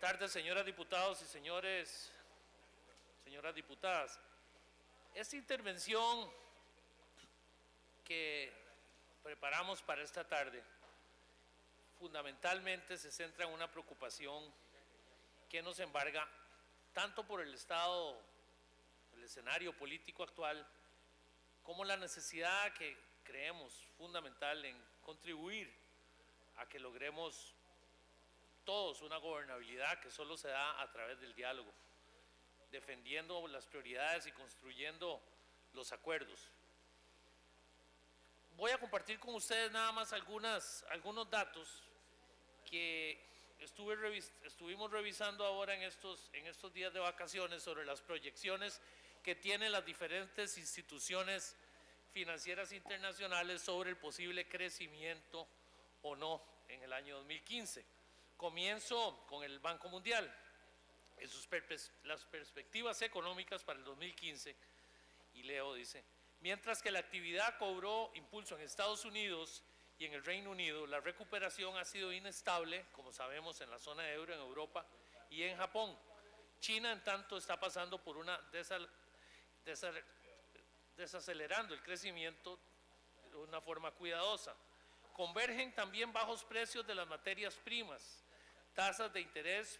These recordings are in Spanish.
tardes, señoras diputados y señores, señoras diputadas. Esta intervención que preparamos para esta tarde fundamentalmente se centra en una preocupación que nos embarga tanto por el estado, el escenario político actual, como la necesidad que creemos fundamental en contribuir a que logremos todos una gobernabilidad que solo se da a través del diálogo, defendiendo las prioridades y construyendo los acuerdos. Voy a compartir con ustedes nada más algunos datos que estuvimos revisando ahora en estos días de vacaciones sobre las proyecciones que tienen las diferentes instituciones financieras internacionales sobre el posible crecimiento o no en el año 2015. Comienzo con el Banco Mundial. En las perspectivas económicas para el 2015, y leo, dice: mientras que la actividad cobró impulso en Estados Unidos y en el Reino Unido, la recuperación ha sido inestable, como sabemos, en la zona de euro, en Europa y en Japón. China, en tanto, está pasando por una desacelerando el crecimiento de una forma cuidadosa. Convergen también bajos precios de las materias primas, tasas de interés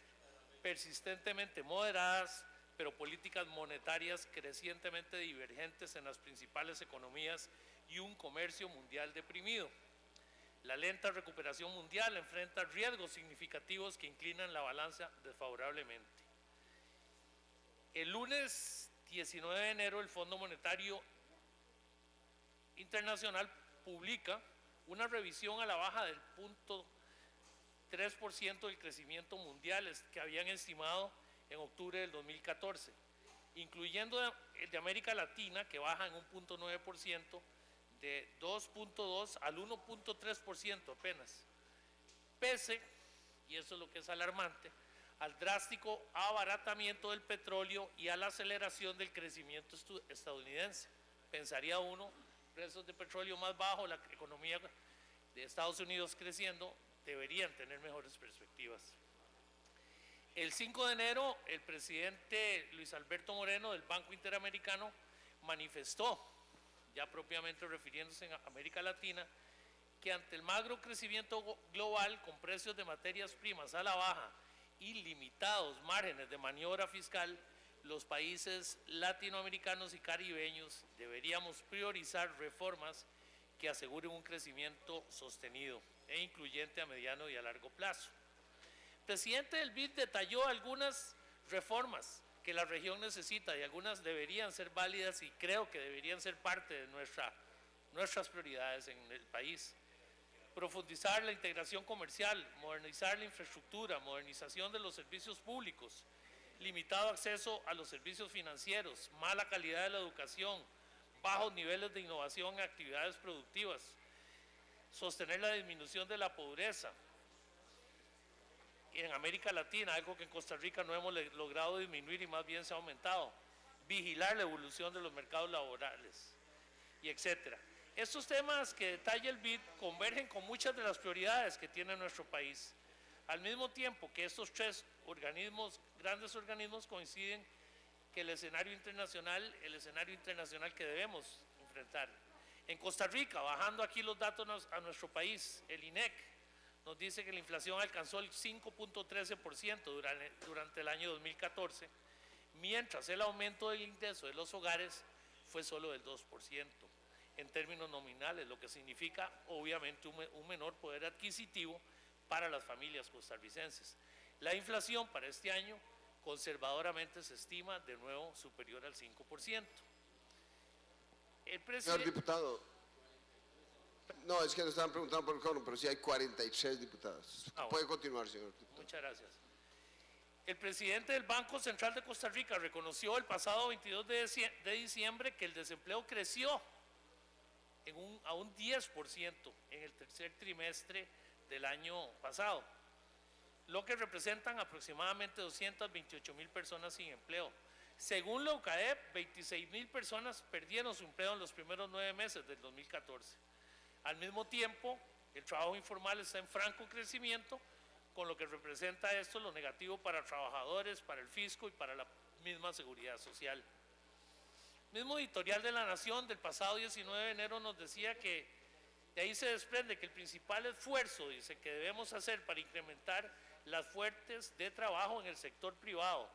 persistentemente moderadas, pero políticas monetarias crecientemente divergentes en las principales economías y un comercio mundial deprimido. La lenta recuperación mundial enfrenta riesgos significativos que inclinan la balanza desfavorablemente. El lunes 19 de enero, el Fondo Monetario Internacional publica una revisión a la baja del 0.3% del crecimiento mundial que habían estimado en octubre del 2014, incluyendo el de América Latina, que baja en un 0.9%, de 2.2 al 1.3% apenas, pese, y eso es lo que es alarmante, al drástico abaratamiento del petróleo y a la aceleración del crecimiento estadounidense. Pensaría uno, precios de petróleo más bajos, la economía de Estados Unidos creciendo, deberían tener mejores perspectivas. El 5 de enero, el presidente Luis Alberto Moreno del Banco Interamericano manifestó, ya propiamente refiriéndose a América Latina, que ante el magro crecimiento global con precios de materias primas a la baja y limitados márgenes de maniobra fiscal, los países latinoamericanos y caribeños deberíamos priorizar reformas que aseguren un crecimiento sostenido e incluyente a mediano y a largo plazo. El presidente del BID detalló algunas reformas que la región necesita y algunas deberían ser válidas y creo que deberían ser parte de nuestras prioridades en el país. Profundizar la integración comercial, modernizar la infraestructura, modernización de los servicios públicos, limitado acceso a los servicios financieros, mala calidad de la educación, bajos niveles de innovación en actividades productivas, sostener la disminución de la pobreza en América Latina, algo que en Costa Rica no hemos logrado disminuir y más bien se ha aumentado, vigilar la evolución de los mercados laborales, y etcétera. Estos temas que detalla el BID convergen con muchas de las prioridades que tiene nuestro país, al mismo tiempo que estos tres grandes organismos coinciden que el escenario internacional que debemos enfrentar. En Costa Rica, bajando aquí los datos a nuestro país, el INEC nos dice que la inflación alcanzó el 5.13% durante el año 2014, mientras el aumento del ingreso de los hogares fue solo del 2% en términos nominales, lo que significa obviamente un menor poder adquisitivo para las familias costarricenses. La inflación para este año conservadoramente se estima de nuevo superior al 5%. Señor diputado, no, es que nos estaban preguntando por el quórum, pero sí hay 43 diputados. Puede continuar, señor diputado. Muchas gracias. El presidente del Banco Central de Costa Rica reconoció el pasado 22 de diciembre que el desempleo creció a un 10% en el tercer trimestre del año pasado, lo que representan aproximadamente 228,000 personas sin empleo. Según la UCAEP, 26,000 personas perdieron su empleo en los primeros 9 meses del 2014. Al mismo tiempo, el trabajo informal está en franco crecimiento, con lo que representa esto, lo negativo para trabajadores, para el fisco y para la misma seguridad social. El mismo editorial de La Nación del pasado 19 de enero nos decía que de ahí se desprende que el principal esfuerzo, dice, que debemos hacer para incrementar las fuentes de trabajo en el sector privado,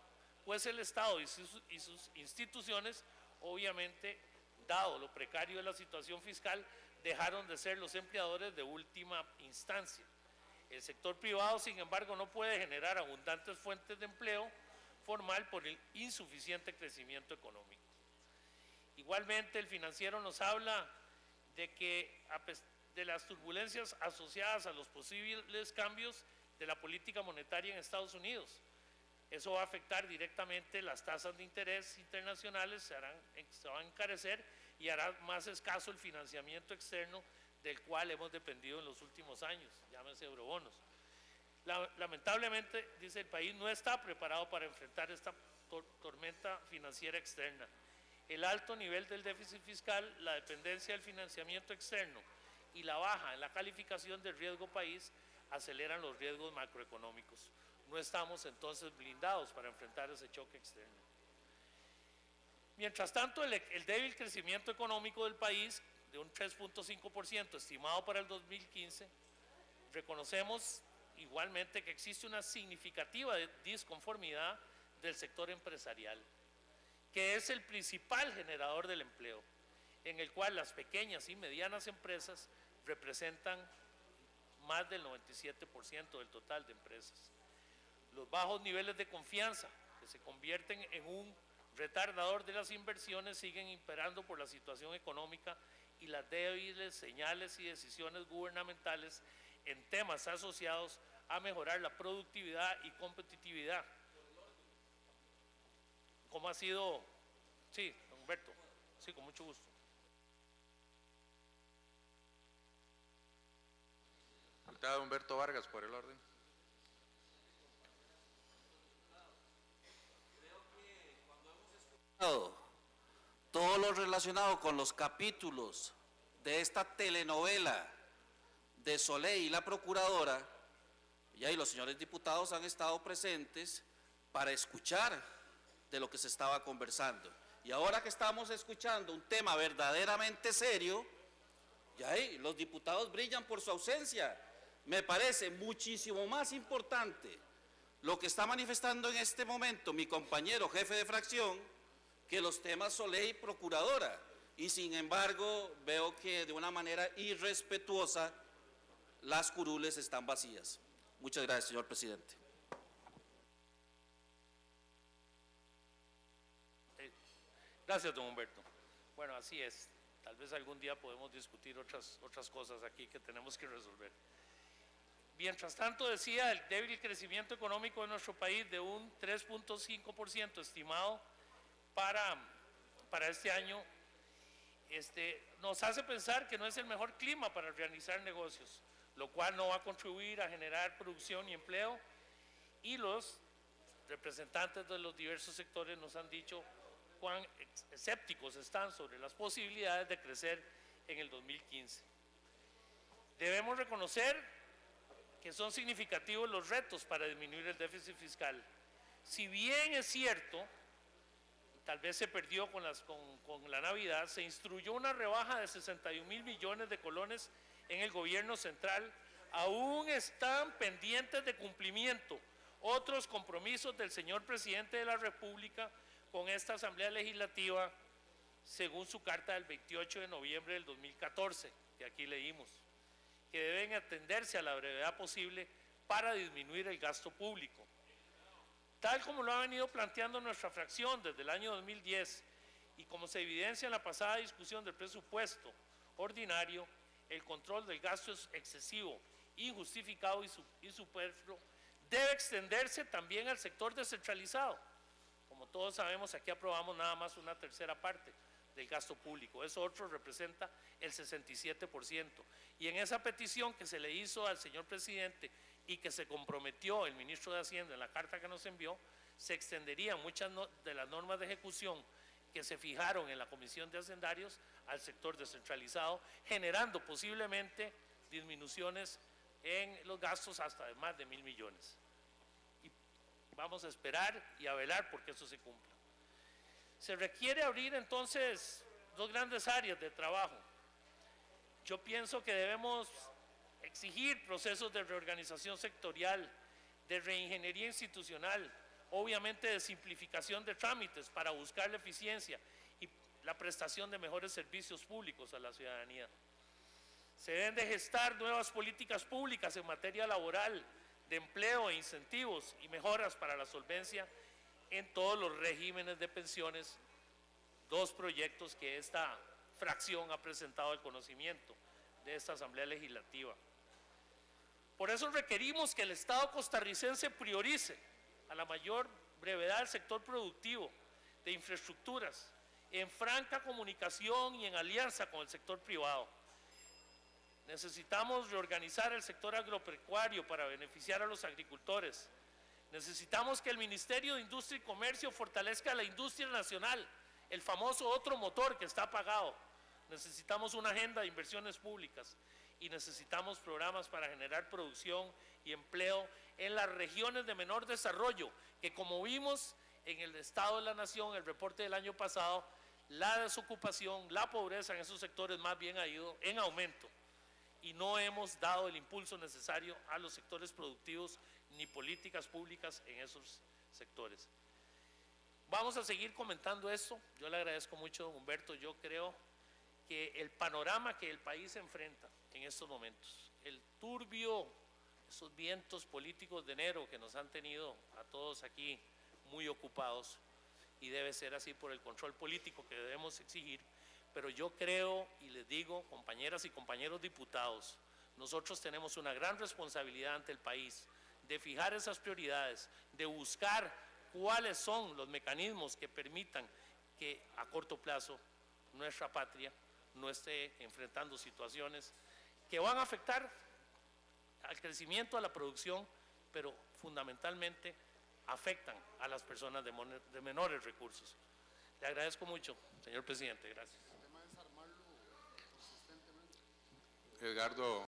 pues el Estado y sus instituciones, obviamente, dado lo precario de la situación fiscal, dejaron de ser los empleadores de última instancia. El sector privado, sin embargo, no puede generar abundantes fuentes de empleo formal por el insuficiente crecimiento económico. Igualmente, el Financiero nos habla de que de las turbulencias asociadas a los posibles cambios de la política monetaria en Estados Unidos. Eso va a afectar directamente las tasas de interés internacionales, se van a encarecer y hará más escaso el financiamiento externo del cual hemos dependido en los últimos años, llámese eurobonos. Lamentablemente, dice, el país no está preparado para enfrentar esta tormenta financiera externa. El alto nivel del déficit fiscal, la dependencia del financiamiento externo y la baja en la calificación del riesgo país aceleran los riesgos macroeconómicos. No estamos entonces blindados para enfrentar ese choque externo. Mientras tanto, el débil crecimiento económico del país, de un 3.5% estimado para el 2015, reconocemos igualmente que existe una significativa disconformidad del sector empresarial, que es el principal generador del empleo, en el cual las pequeñas y medianas empresas representan más del 97% del total de empresas. Los bajos niveles de confianza, que se convierten en un retardador de las inversiones, siguen imperando por la situación económica y las débiles señales y decisiones gubernamentales en temas asociados a mejorar la productividad y competitividad. ¿Cómo ha sido? Sí, Humberto. Sí, con mucho gusto. Diputado Humberto Vargas, por el orden. Todo lo relacionado con los capítulos de esta telenovela de Soleil y la Procuradora, y ahí los señores diputados han estado presentes para escuchar de lo que se estaba conversando. Y ahora que estamos escuchando un tema verdaderamente serio, y ahí los diputados brillan por su ausencia. Me parece muchísimo más importante lo que está manifestando en este momento mi compañero jefe de fracción que los temas Soleil y Procuradora. Y sin embargo, veo que de una manera irrespetuosa las curules están vacías. Muchas gracias, señor presidente. Gracias, don Humberto. Bueno, así es. Tal vez algún día podemos discutir otras cosas aquí que tenemos que resolver. Mientras tanto, decía, el débil crecimiento económico de nuestro país de un 3.5% estimado para este año, nos hace pensar que no es el mejor clima para realizar negocios, lo cual no va a contribuir a generar producción y empleo, y los representantes de los diversos sectores nos han dicho cuán escépticos están sobre las posibilidades de crecer en el 2015. Debemos reconocer que son significativos los retos para disminuir el déficit fiscal. Si bien es cierto, tal vez se perdió con la Navidad, se instruyó una rebaja de 61.000 millones de colones en el gobierno central, aún están pendientes de cumplimiento otros compromisos del señor presidente de la República con esta Asamblea Legislativa, según su carta del 28 de noviembre del 2014, que aquí leímos, que deben atenderse a la brevedad posible para disminuir el gasto público. Tal como lo ha venido planteando nuestra fracción desde el año 2010 y como se evidencia en la pasada discusión del presupuesto ordinario, el control del gasto es excesivo, injustificado y superfluo debe extenderse también al sector descentralizado. Como todos sabemos, aquí aprobamos nada más una tercera parte del gasto público, eso otro representa el 67%. Y en esa petición que se le hizo al señor presidente y que se comprometió el ministro de Hacienda en la carta que nos envió, se extenderían muchas de las normas de ejecución que se fijaron en la Comisión de Hacendarios al sector descentralizado, generando posiblemente disminuciones en los gastos hasta de más de 1.000 millones. Y vamos a esperar y a velar porque eso se cumpla. Se requiere abrir entonces dos grandes áreas de trabajo. Yo pienso que debemos exigir procesos de reorganización sectorial, de reingeniería institucional, obviamente de simplificación de trámites para buscar la eficiencia y la prestación de mejores servicios públicos a la ciudadanía. Se deben de gestar nuevas políticas públicas en materia laboral, de empleo e incentivos y mejoras para la solvencia en todos los regímenes de pensiones, dos proyectos que esta fracción ha presentado al conocimiento de esta Asamblea Legislativa. Por eso requerimos que el Estado costarricense priorice a la mayor brevedad el sector productivo de infraestructuras, en franca comunicación y en alianza con el sector privado. Necesitamos reorganizar el sector agropecuario para beneficiar a los agricultores. Necesitamos que el Ministerio de Industria y Comercio fortalezca la industria nacional, el famoso otro motor que está apagado. Necesitamos una agenda de inversiones públicas y necesitamos programas para generar producción y empleo en las regiones de menor desarrollo, que como vimos en el Estado de la Nación, el reporte del año pasado, la desocupación, la pobreza en esos sectores más bien ha ido en aumento y no hemos dado el impulso necesario a los sectores productivos ni políticas públicas en esos sectores. Vamos a seguir comentando esto. Yo le agradezco mucho, don Humberto. Yo creo que el panorama que el país enfrenta en estos momentos, el turbio, esos vientos políticos de enero que nos han tenido a todos aquí muy ocupados, y debe ser así por el control político que debemos exigir, pero yo creo y les digo, compañeras y compañeros diputados, nosotros tenemos una gran responsabilidad ante el país de fijar esas prioridades, de buscar cuáles son los mecanismos que permitan que a corto plazo nuestra patria no esté enfrentando situaciones que van a afectar al crecimiento, a la producción, pero fundamentalmente afectan a las personas de menores recursos. Le agradezco mucho, señor presidente. Gracias. Edgardo